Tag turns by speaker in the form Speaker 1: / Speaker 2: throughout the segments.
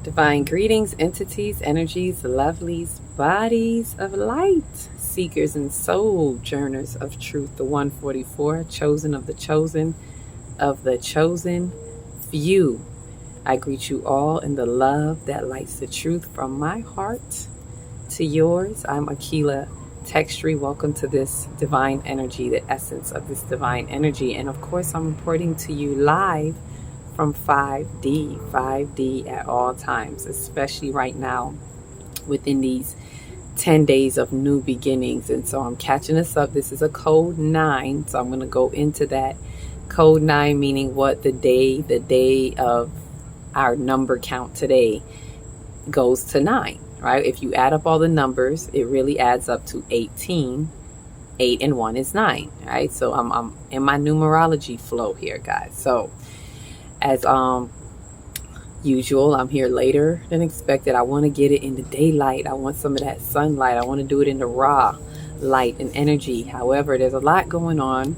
Speaker 1: Divine greetings, entities, energies, lovelies, bodies of light, seekers and sojourners of truth. The 144, chosen of the chosen few. I greet you all in the love that lights the truth from my heart to yours. I'm Akila Textry. Welcome to this divine energy, the essence of this divine energy. And of course, I'm reporting to you live from 5D at all times, especially right now within these 10 days of new beginnings. And so I'm catching us up. This is a code 9, so I'm going to go into that. Code 9 meaning what? The day of our number count today goes to 9, right? If you add up all the numbers, it really adds up to 18. 8 and 1 is 9, right? So I'm in my numerology flow here, guys. So as usual, I'm here later than expected. I want to get it in the daylight. I want some of that sunlight. I want to do it in the raw light and energy. However, there's a lot going on.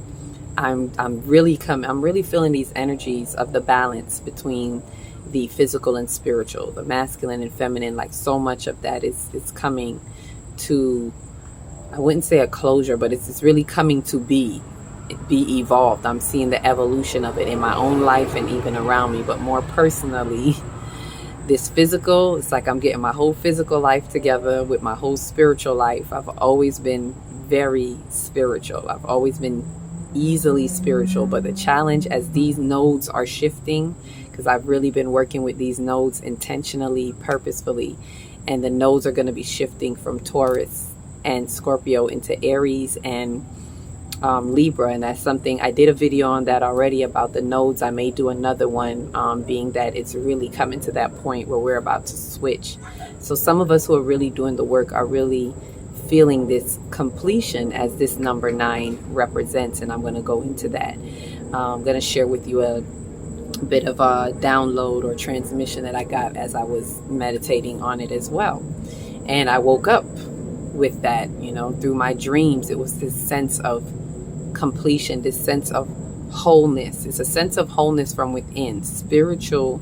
Speaker 1: I'm really feeling these energies of the balance between the physical and spiritual, the masculine and feminine. Like, so much of that is coming to, I wouldn't say a closure, but it's really coming to be evolved. I'm seeing the evolution of it in my own life and even around me. But more personally, this physical, it's like I'm getting my whole physical life together with my whole spiritual life. I've always been very spiritual. I've always been easily spiritual. But the challenge as these nodes are shifting, because I've really been working with these nodes intentionally, purposefully, and the nodes are going to be shifting from Taurus and Scorpio into Aries and Libra, and that's something I did a video on that already about the nodes. I may do another one, being that it's really coming to that point where we're about to switch. So some of us who are really doing the work are really feeling this completion as this number 9 represents, and I'm going to go into that. I'm going to share with you a bit of a download or transmission that I got as I was meditating on it as well. And I woke up with that, through my dreams. It was this sense of completion, this sense of wholeness. It's a sense of wholeness from within. Spiritual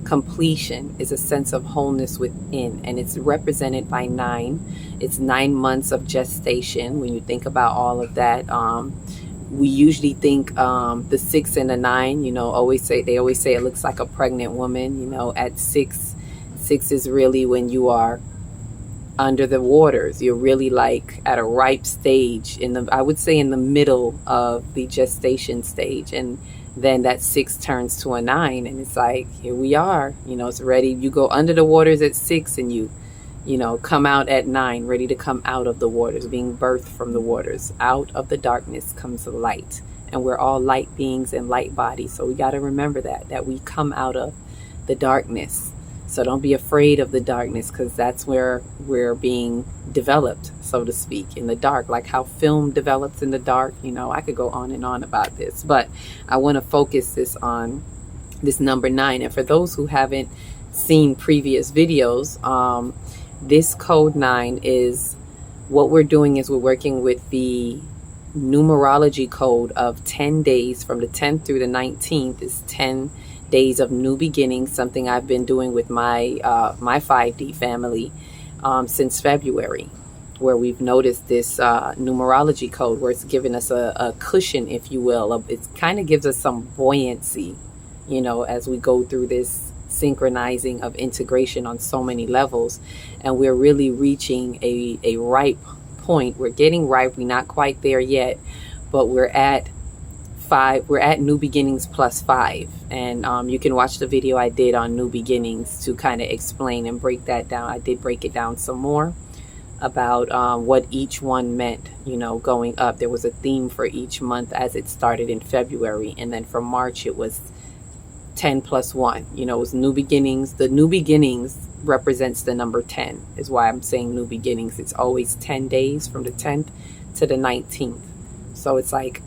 Speaker 1: completion is a sense of wholeness within, and it's represented by 9. It's 9 months of gestation. When you think about all of that, we usually think the 6 and the 9, they always say it looks like a pregnant woman. At 6 is really when you are under the waters. You're really like at a ripe stage I would say in the middle of the gestation stage, and then that 6 turns to a 9, and it's like, here we are, it's ready. You go under the waters at 6 and you come out at 9, ready to come out of the waters, being birthed from the waters. Out of the darkness comes the light, and we're all light beings and light bodies. So we got to remember that we come out of the darkness. So don't be afraid of the darkness, because that's where we're being developed, so to speak, in the dark. Like how film develops in the dark. I could go on and on about this, but I want to focus this on this number 9. And for those who haven't seen previous videos, this code 9 is, what we're doing is we're working with the numerology code of 10 days. From the 10th through the 19th is 10 days of new beginnings, something I've been doing with my 5D family since February, where we've noticed this numerology code where it's given us a cushion, if you will. It kind of gives us some buoyancy, as we go through this synchronizing of integration on so many levels. And we're really reaching a ripe point. We're getting ripe. We're not quite there yet, but we're at new beginnings plus 5. And you can watch the video I did on new beginnings to kind of explain and break that down. I did break it down some more about what each one meant, going up. There was a theme for each month as it started in February, and then from March it was 10 plus 1. It was new beginnings. The new beginnings represents the number 10, is why I'm saying new beginnings. It's always 10 days from the 10th to the 19th. So it's like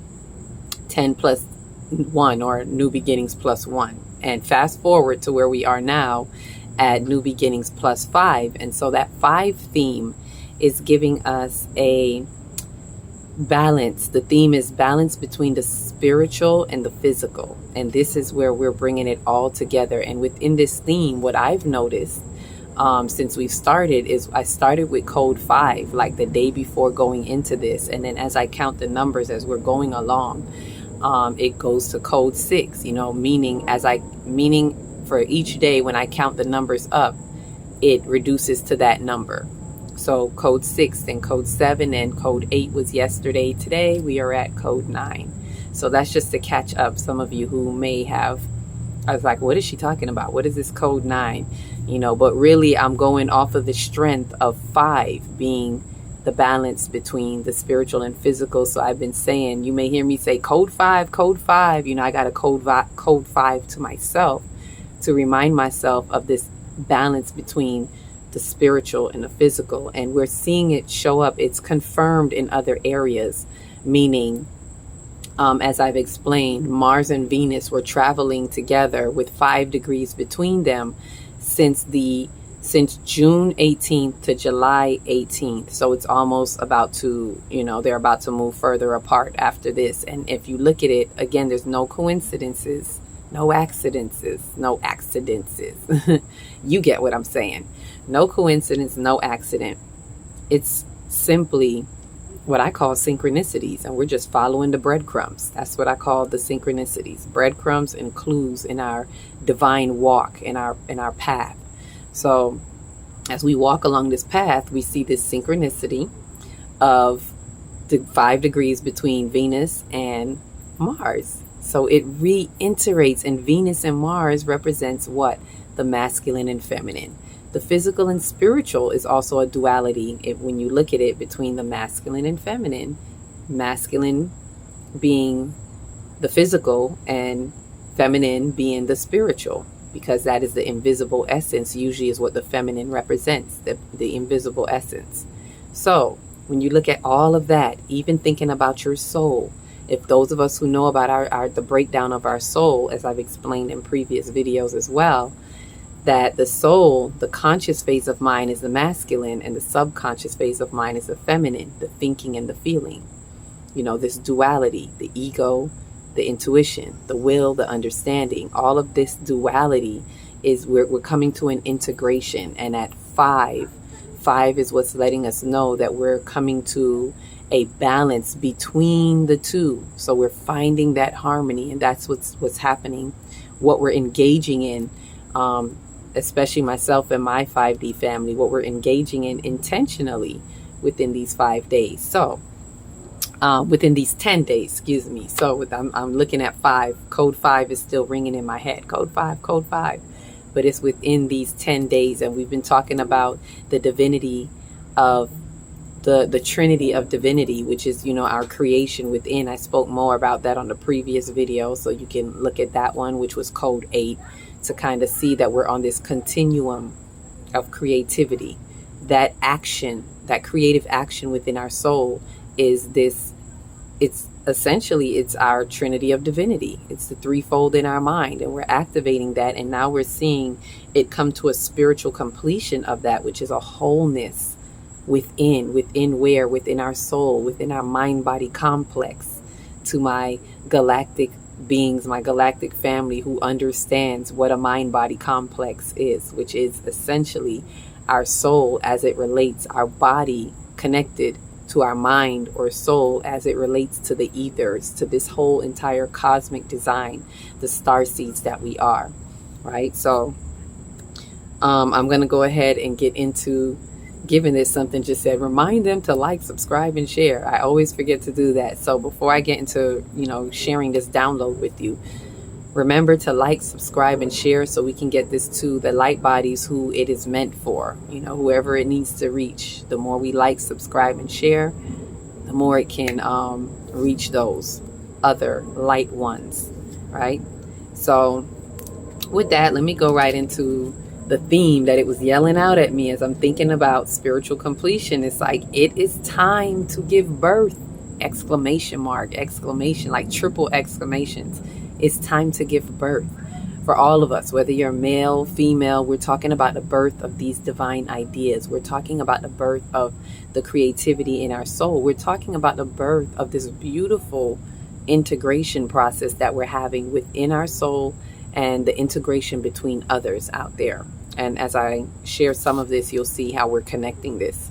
Speaker 1: 10 plus 1, or new beginnings plus 1. And fast forward to where we are now at new beginnings plus 5. And so that 5 theme is giving us a balance. The theme is balance between the spiritual and the physical. And this is where we're bringing it all together. And within this theme, what I've noticed since we've started is I started with code 5, like the day before going into this. And then as I count the numbers as we're going along, it goes to code 6, meaning for each day when I count the numbers up, it reduces to that number. So code 6, then code 7, and code 8 was yesterday. Today we are at code 9. So that's just to catch up some of you who may have, I was like, what is she talking about? What is this code 9? But really I'm going off of the strength of 5 being the balance between the spiritual and physical. So I've been saying, you may hear me say code 5, code 5. I got a code 5 to myself to remind myself of this balance between the spiritual and the physical. And we're seeing it show up. It's confirmed in other areas, meaning, as I've explained, Mars and Venus were traveling together with 5 degrees between them since June 18th to July 18th. So it's almost about to, they're about to move further apart after this. And if you look at it, again, there's no coincidences, no accidents. You get what I'm saying. No coincidence, no accident. It's simply what I call synchronicities, and we're just following the breadcrumbs. That's what I call the synchronicities, breadcrumbs and clues in our divine walk, in our path. So as we walk along this path, we see this synchronicity of the 5 degrees between Venus and Mars. So it reiterates, and Venus and Mars represents what? The masculine and feminine. The physical and spiritual is also a duality when you look at it, between the masculine and feminine. Masculine being the physical and feminine being the spiritual, because that is the invisible essence, usually is what the feminine represents, the invisible essence. So when you look at all of that, even thinking about your soul, if those of us who know about the breakdown of our soul, as I've explained in previous videos as well, that the soul, the conscious phase of mind, is the masculine, and the subconscious phase of mind is the feminine, the thinking and the feeling. This duality, the ego, the intuition, the will, the understanding, all of this duality is we're coming to an integration. And at 5 is what's letting us know that we're coming to a balance between the two. So we're finding that harmony, and that's what's happening, what we're engaging in, especially myself and my 5D family, what we're engaging in intentionally within these 5 days. So within these 10 days, excuse me. So I'm looking at 5. Code 5 is still ringing in my head. Code 5, code 5. But it's within these 10 days. And we've been talking about the divinity of the Trinity of Divinity, which is, our creation within. I spoke more about that on the previous video, so you can look at that one, which was code 8, to kind of see that we're on this continuum of creativity. That action, that creative action within our soul is this, it's our Trinity of Divinity. It's the threefold in our mind, and we're activating that. And now we're seeing it come to a spiritual completion of that, which is a wholeness within our soul, within our mind-body complex, to my galactic beings, my galactic family who understands what a mind-body complex is, which is essentially our soul as it relates, our body connected to our mind or soul as it relates to the ethers, to this whole entire cosmic design, the star seeds that we are, right? So I'm going to go ahead and get into giving this something. Just said, remind them to like, subscribe, and share. I always forget to do that. So before I get into, sharing this download with you, remember to like, subscribe, and share so we can get this to the light bodies who it is meant for, whoever it needs to reach. The more we like, subscribe, and share, the more it can reach those other light ones, right? So with that, let me go right into the theme that it was yelling out at me as I'm thinking about spiritual completion. It's like, it is time to give birth, exclamation mark, exclamation, like triple exclamations. It's time to give birth. for all of us, whether you're male, female. We're talking about the birth of these divine ideas. We're talking about the birth of the creativity in our soul. We're talking about the birth of this beautiful integration process that we're having within our soul and the integration between others out there. And as I share some of this, you'll see how we're connecting this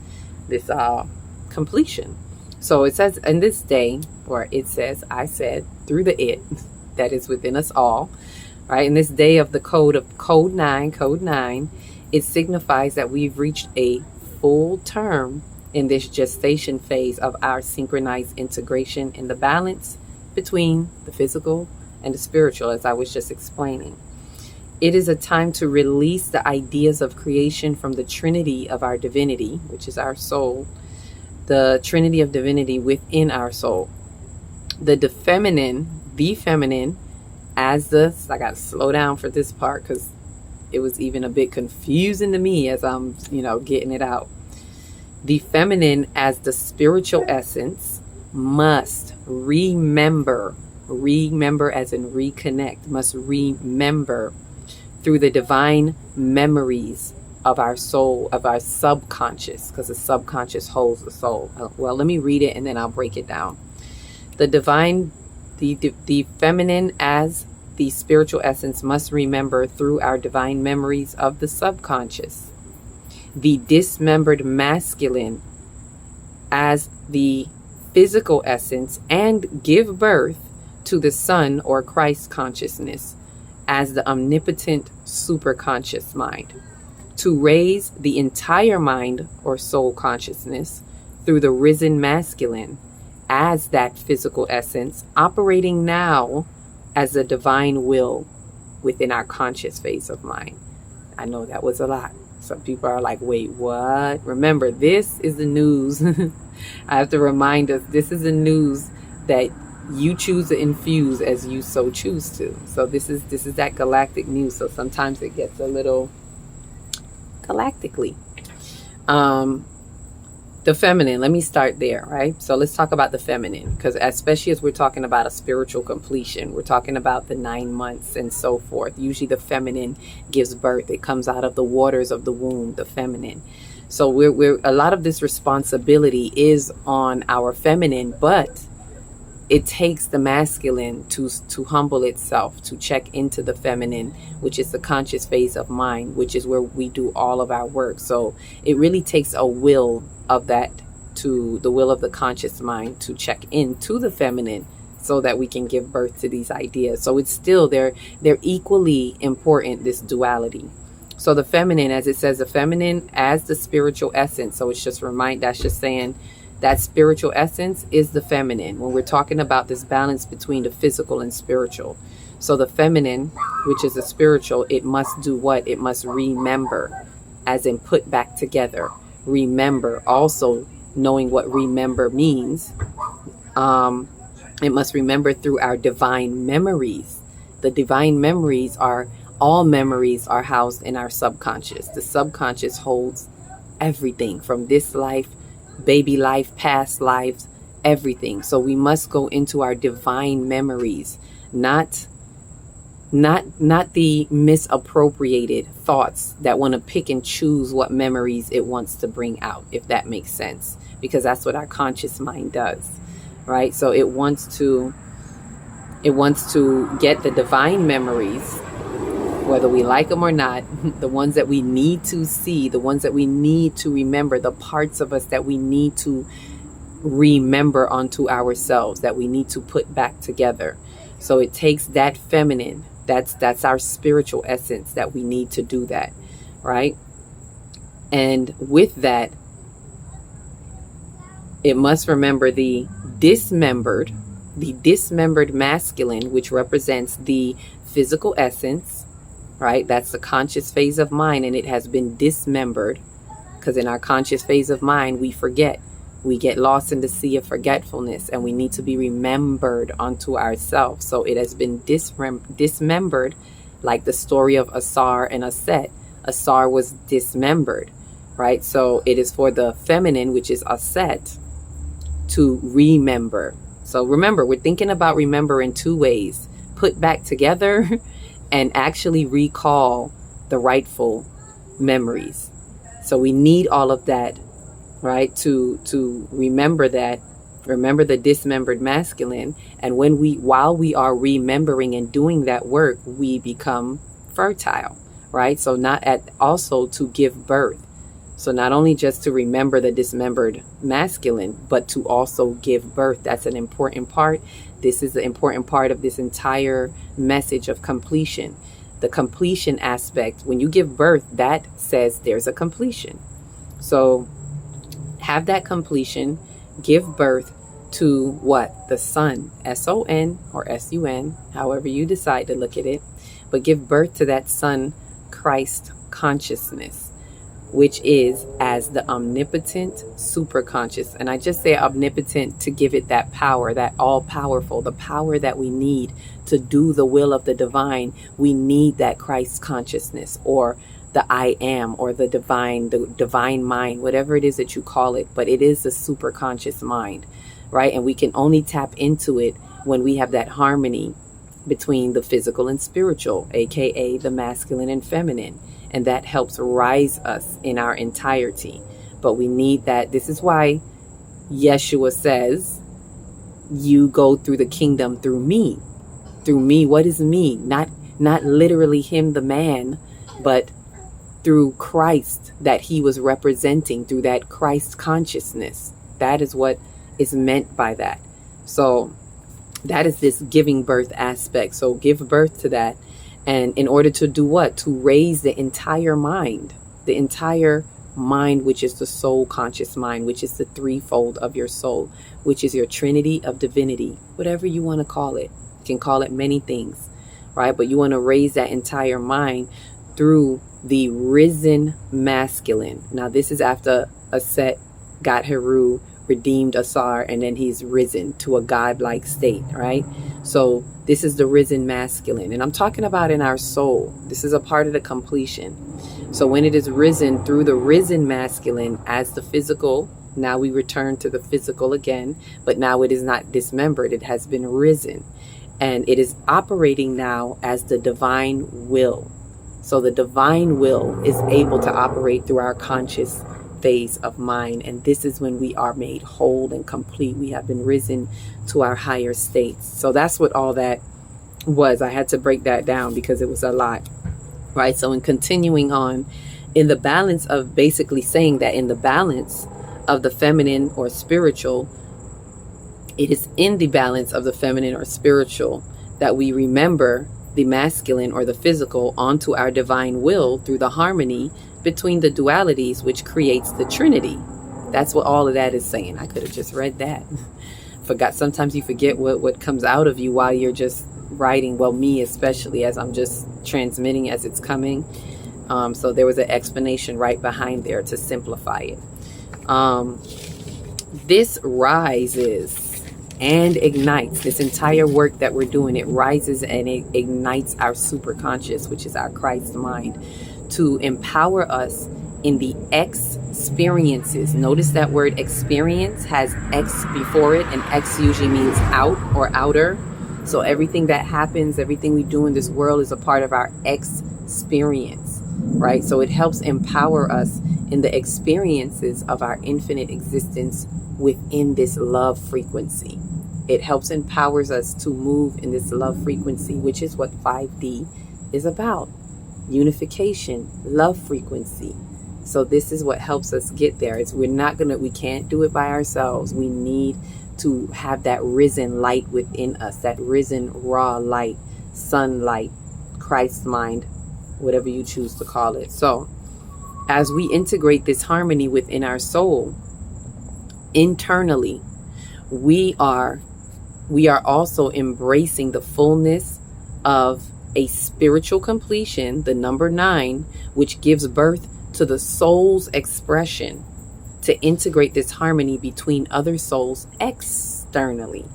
Speaker 1: completion. So it says, in this day, or it says, I said, through the it that is within us all, right? In this day of the code 9, it signifies that we've reached a full term in this gestation phase of our synchronized integration in the balance between the physical and the spiritual, as I was just explaining. It is a time to release the ideas of creation from the Trinity of our divinity, which is our soul, the Trinity of Divinity within our soul. The feminine, as the, I got to slow down for this part because it was even a bit confusing to me as I'm, getting it out. The feminine as the spiritual essence must remember as in reconnect, must remember through the divine memories of our soul, of our subconscious, because the subconscious holds the soul. Well, let me read it and then I'll break it down. The feminine as the spiritual essence must remember through our divine memories of the subconscious. The dismembered masculine as the physical essence and give birth to the Son or Christ consciousness as the omnipotent superconscious mind. To raise the entire mind or soul consciousness through the risen masculine as that physical essence operating now as the divine will within our conscious phase of mind. I know that was a lot. Some people are like, wait, what? Remember, this is the news. I have to remind us, this is the news that you choose to infuse as you so choose to. So this is that galactic news. So sometimes it gets a little galactically. The feminine, let me start there, right? So let's talk about the feminine, because especially as we're talking about a spiritual completion, we're talking about the 9 months and so forth. Usually the feminine gives birth. It comes out of the waters of the womb, the feminine. So we're a lot of this responsibility is on our feminine, but it takes the masculine to humble itself, to check into the feminine, which is the conscious phase of mind, which is where we do all of our work. So it really takes a will of that, to the will of the conscious mind, to check into the feminine so that we can give birth to these ideas. So it's still, they're equally important, this duality. So the feminine, as it says, the feminine as the spiritual essence. So it's just that's just saying that spiritual essence is the feminine when we're talking about this balance between the physical and spiritual. So the feminine, which is the spiritual, it must do what? It must remember, as in put back together. Remember, also knowing what remember means. It must remember through our divine memories. The divine memories are, all memories are housed in our subconscious. The subconscious holds everything from this life, baby life, past lives, everything. So we must go into our divine memories, not the misappropriated thoughts that want to pick and choose what memories it wants to bring out, if that makes sense, because that's what our conscious mind does, right? So it wants to get the divine memories, whether we like them or not, the ones that we need to see, the ones that we need to remember, the parts of us that we need to remember onto ourselves, that we need to put back together. So it takes that feminine, that's our spiritual essence, that we need to do that, right? And with that, it must remember the dismembered masculine, which represents the physical essence, right? That's the conscious phase of mind, and it has been dismembered, because in our conscious phase of mind, we forget. We get lost in the sea of forgetfulness, and we need to be remembered unto ourselves. So it has been dismembered, like the story of Asar and Aset. Asar was dismembered, right? So it is for the feminine, which is Aset, to remember. So remember, we're thinking about remember in two ways: put back together and actually recall the rightful memories. So we need all of that, right, to remember that, remember the dismembered masculine. And while we are remembering and doing that work, we become fertile, right? So also to give birth. So not only just to remember the dismembered masculine, but to also give birth. That's an important part. This is the important part of this entire message of completion. The completion aspect, when you give birth, that says there's a completion. So have that completion, give birth to what? The sun, S-O-N or S-U-N, however you decide to look at it. But give birth to that sun, Christ consciousness, which is as the omnipotent superconscious. And I just say omnipotent to give it that power, that all-powerful, the power that we need to do the will of the divine. We need that Christ consciousness, or the I am, or the divine mind, whatever it is that you call it. But it is the superconscious mind, right? And we can only tap into it when we have that harmony between the physical and spiritual, aka the masculine and feminine. And that helps rise us in our entirety. But we need that. This is why Yeshua says, you go through the kingdom through me. Through me. What is me? Not literally him, the man, but through Christ that he was representing, through that Christ consciousness. That is what is meant by that. So that is this giving birth aspect. So give birth to that. And in order to do what? To raise the entire mind, which is the soul conscious mind, which is the threefold of your soul, which is your Trinity of Divinity, whatever you want to call it. You can call it many things, right? But you want to raise that entire mind through the risen masculine. Now, this is after Aset got Heru, redeemed Asar, and then he's risen to a godlike state, right? So this is the risen masculine. And I'm talking about in our soul. This is a part of the completion. So when it is risen through the risen masculine as the physical, now we return to the physical again, but now it is not dismembered. It has been risen. And it is operating now as the divine will. So the divine will is able to operate through our conscious phase of mind. And this is when we are made whole and complete. We have been risen to our higher states. So that's what all that was. I had to break that down because it was a lot, right? So in continuing on, in the balance of basically saying that in the balance of the feminine or spiritual, it is in the balance of the feminine or spiritual that we remember the masculine or the physical onto our divine will through the harmony between the dualities, which creates the Trinity. That's what all of that is saying. I could have just read that. Forgot. Sometimes you forget what comes out of you while you're just writing. Well, me especially, as I'm just transmitting as it's coming. So there was an explanation right behind there to simplify it. This rises and ignites this entire work that we're doing. It rises and it ignites our superconscious, which is our Christ mind, to empower us in the Ex-periences. Notice that word experience has X before it, and X usually means out or outer. So everything that happens, everything we do in this world is a part of our experience, right? So it helps empower us in the experiences of our infinite existence within this love frequency. It helps empowers us to move in this love frequency, which is what 5D is about. Unification, love frequency. So this is what helps us get there. We can't do it by ourselves. We need to have that risen light within us, that risen raw light, sunlight, Christ mind, whatever you choose to call it. So as we integrate this harmony within our soul, internally, we are also embracing the fullness of a spiritual completion, the number 9, which gives birth to the soul's expression, to integrate this harmony between other souls externally.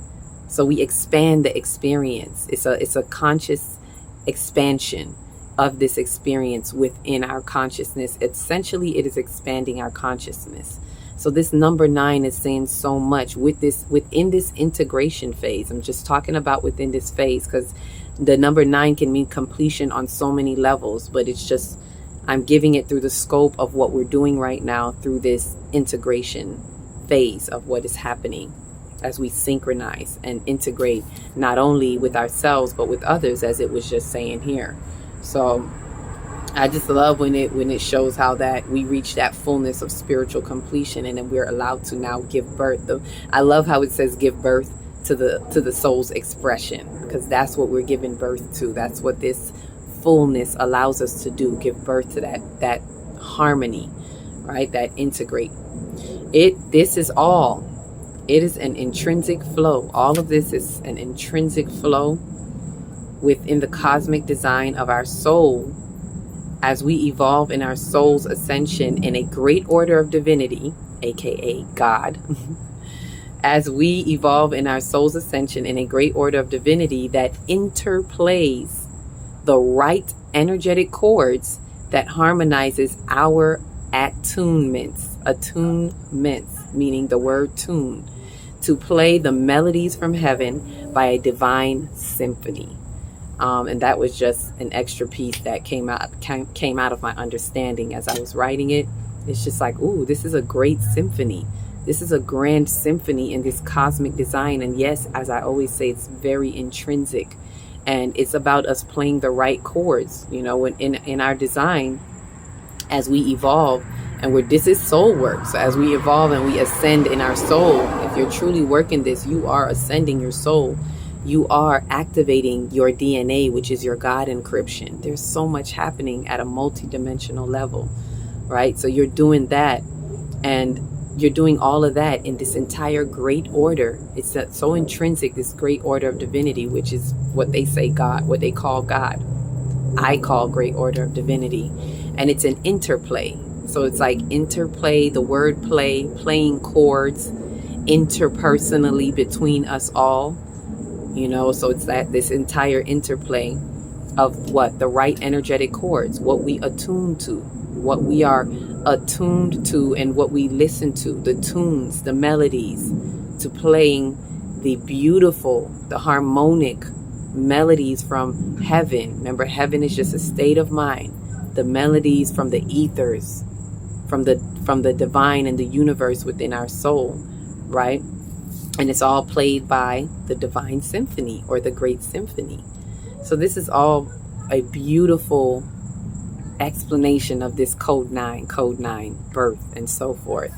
Speaker 1: So we expand the experience. It's a conscious expansion of this experience within our consciousness. Essentially, it is expanding our consciousness. So this number 9 is saying so much within this integration phase. I'm just talking about within this phase because The number 9 can mean completion on so many levels, but it's just, I'm giving it through the scope of what we're doing right now through this integration phase of what is happening as we synchronize and integrate not only with ourselves but with others, as it was just saying here. So I just love when it shows how that we reach that fullness of spiritual completion, and then we're allowed to now give birth. I love how it says give birth to the soul's expression, because that's what we're giving birth to. That's what this fullness allows us to do, give birth to that harmony, right? That integrate. This is all. It is an intrinsic flow. All of this is an intrinsic flow within the cosmic design of our soul as we evolve in our soul's ascension in a great order of divinity, aka God. As we evolve in our soul's ascension in a great order of divinity that interplays the right energetic chords that harmonizes our attunements, meaning the word tune, to play the melodies from heaven by a divine symphony. And that was just an extra piece that came out of my understanding as I was writing it. It's just like, ooh, this is a great symphony. This is a grand symphony in this cosmic design. And yes, as I always say, it's very intrinsic. And it's about us playing the right chords, you know, in our design as we evolve. And this is soul work. So as we evolve and we ascend in our soul, if you're truly working this, you are ascending your soul. You are activating your DNA, which is your God encryption. There's so much happening at a multidimensional level, right? So you're doing that, and you're doing all of that in this entire great order. It's so intrinsic, this great order of divinity, which is what they say God, what they call God. I call great order of divinity. And it's an interplay. So it's like interplay, the word play, playing chords interpersonally between us all. You know, so it's that this entire interplay of what? The right energetic chords, what we attune to, what we are attuned to, and what we listen to, the tunes, the melodies, to playing the beautiful, the harmonic melodies from heaven. Remember, heaven is just a state of mind. The melodies from the ethers, from the divine and the universe within our soul, right? And it's all played by the divine symphony or the great symphony. So this is all a beautiful explanation of this code 9, birth, and so forth.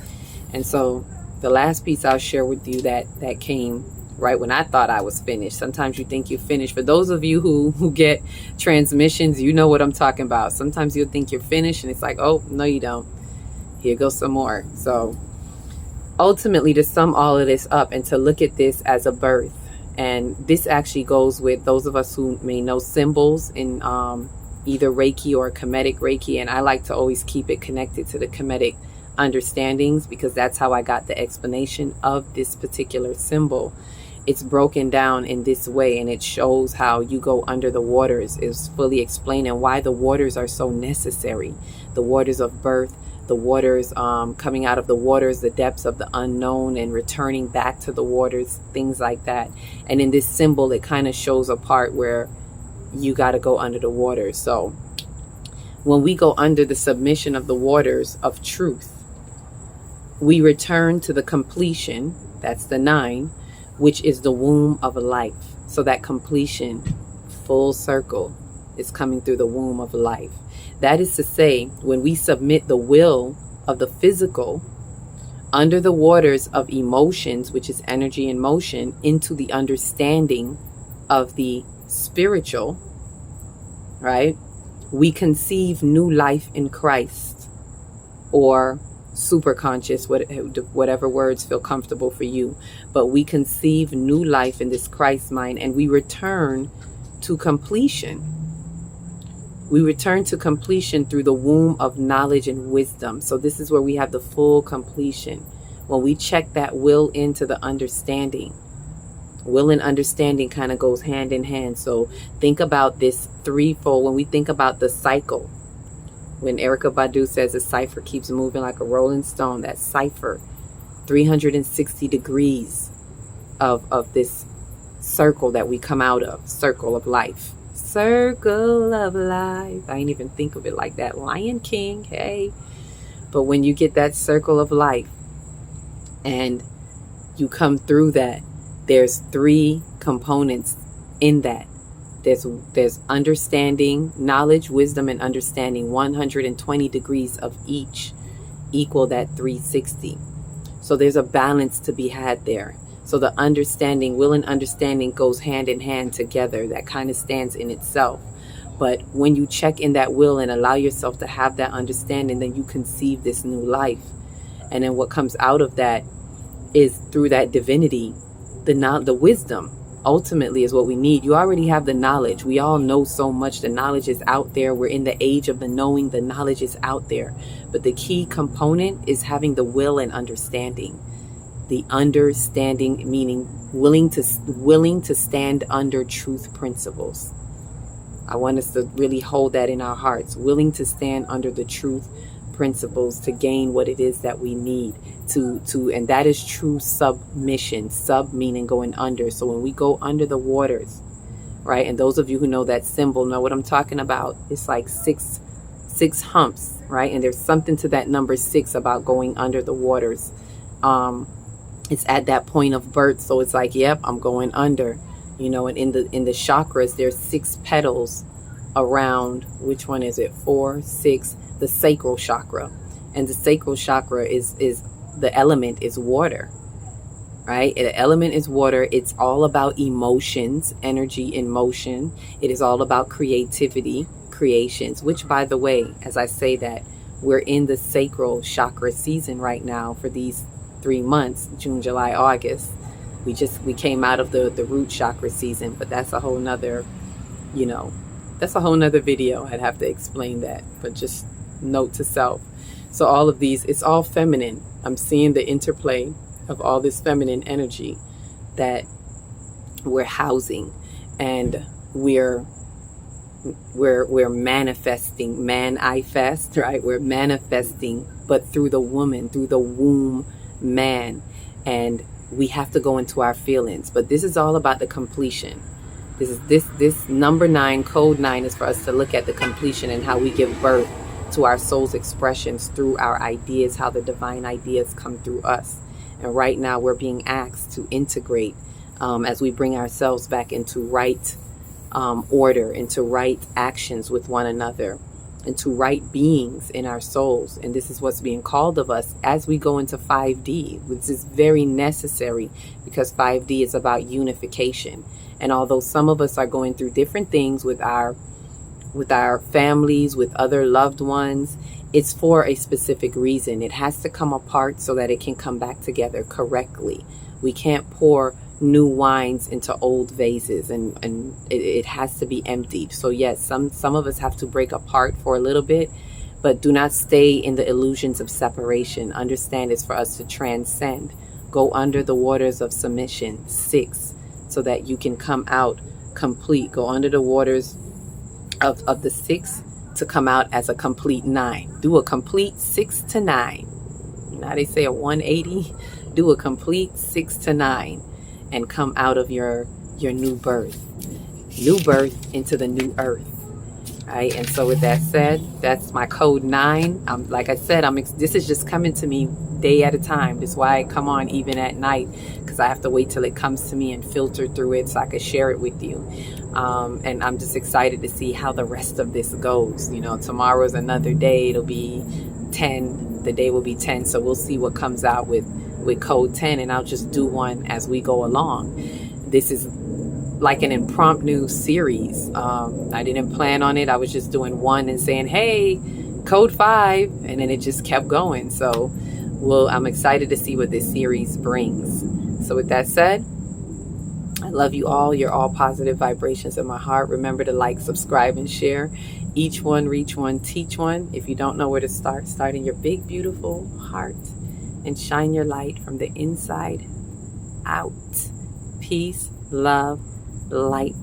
Speaker 1: And so the last piece I'll share with you that came right when I thought I was finished. Sometimes you think you're finished. For those of you who get transmissions, you know what I'm talking about. Sometimes you'll think you're finished and it's like, oh, no, you don't. Here goes some more. So ultimately, to sum all of this up and to look at this as a birth, and this actually goes with those of us who may know symbols in either Reiki or Kemetic Reiki, and I like to always keep it connected to the Kemetic understandings because that's how I got the explanation of this particular symbol. It's broken down in this way, and it shows how you go under the waters. It's fully explaining why the waters are so necessary. The waters of birth, the waters, coming out of the waters, the depths of the unknown, and returning back to the waters, things like that. And in this symbol, it kind of shows a part where you got to go under the waters. So when we go under the submission of the waters of truth, we return to the completion, that's the 9, which is the womb of life. So that completion, full circle, is coming through the womb of life. That is to say, when we submit the will of the physical under the waters of emotions, which is energy and motion, into the understanding of the spiritual, right? We conceive new life in Christ, or superconscious, whatever words feel comfortable for you. But we conceive new life in this Christ mind, and we return to completion. We return to completion through the womb of knowledge and wisdom. So this is where we have the full completion. When we check that will into the understanding. Will and understanding kind of goes hand in hand. So think about this threefold. When we think about the cycle, when Erykah Badu says the cipher keeps moving like a rolling stone, that cipher, 360 degrees of this circle that we come out of, circle of life. Circle of life. I ain't even think of it like that. Lion King, hey. But when you get that circle of life and you come through that, there's 3 components in that. There's understanding, knowledge, wisdom, and understanding. 120 degrees of each equal that 360. So there's a balance to be had there. So the understanding, will and understanding goes hand in hand together. That kind of stands in itself. But when you check in that will and allow yourself to have that understanding, then you conceive this new life. And then what comes out of that is through that divinity, the wisdom ultimately is what we need. You already have the knowledge. We all know so much. The knowledge is out there. We're in the age of the knowing. The knowledge is out there. But the key component is having the will and understanding. The understanding meaning willing to stand under truth principles. I want us to really hold that in our hearts. Willing to stand under the truth principles to gain what it is that we need to and that is true submission. Sub meaning going under. So when we go under the waters, right? And those of you who know that symbol know what I'm talking about. It's like six humps, right? And there's something to that number 6 about going under the waters. It's at that point of birth, so it's like, yep, I'm going under, and in the chakras, there's 6 petals around. Which one is it? 4, 6. The sacral chakra, and the sacral chakra is the element is water, right? The element is water. It's all about emotions, energy in motion. It is all about creativity, creations. Which, by the way, as I say that, we're in the sacral chakra season right now for these 3 months, June, July, August. We came out of the root chakra season, but that's a whole nother, that's a whole nother video. I'd have to explain that, but just note to self. So all of these, it's all feminine. I'm seeing the interplay of all this feminine energy that we're housing, and we're manifesting, manifest, right? We're manifesting, but through the woman, through the womb man, and we have to go into our feelings. But this is all about the completion. This number 9, code 9, is for us to look at the completion and how we give birth to our soul's expressions through our ideas, how the divine ideas come through us. And right now we're being asked to integrate as we bring ourselves back into right order, into right actions with one another, into right beings in our souls. And this is what's being called of us as we go into 5D, which is very necessary, because 5D is about unification. And although some of us are going through different things with our families, with other loved ones, it's for a specific reason. It has to come apart so that it can come back together correctly. We can't pour new wines into old vases, and it has to be emptied. So yes, some of us have to break apart for a little bit, but do not stay in the illusions of separation. Understand it's for us to transcend. Go under the waters of submission, 6, so that you can come out complete. Go under the waters of the 6 to come out as a complete 9. Do a complete 6 to 9. Now they say a 180. Do a complete 6 to 9 and come out of your new birth into the new earth. Right? And so with that said, that's my code 9. Like I said, this is just coming to me day at a time. That's why I come on even at night, because I have to wait till it comes to me and filter through it so I can share it with you. And I'm just excited to see how the rest of this goes. Tomorrow's another day. It'll be 10. The day will be 10. So we'll see what comes out with code 10, and I'll just do one as we go along. This is like an impromptu series. I didn't plan on it. I was just doing one and saying, hey, code 5, and then it just kept going. So I'm excited to see what this series brings. So with that said, I love you all. You're all positive vibrations in my heart. Remember to like, subscribe, and share. Each one, reach one, teach one. If you don't know where to start in your big, beautiful heart and shine your light from the inside out. Peace, love, light.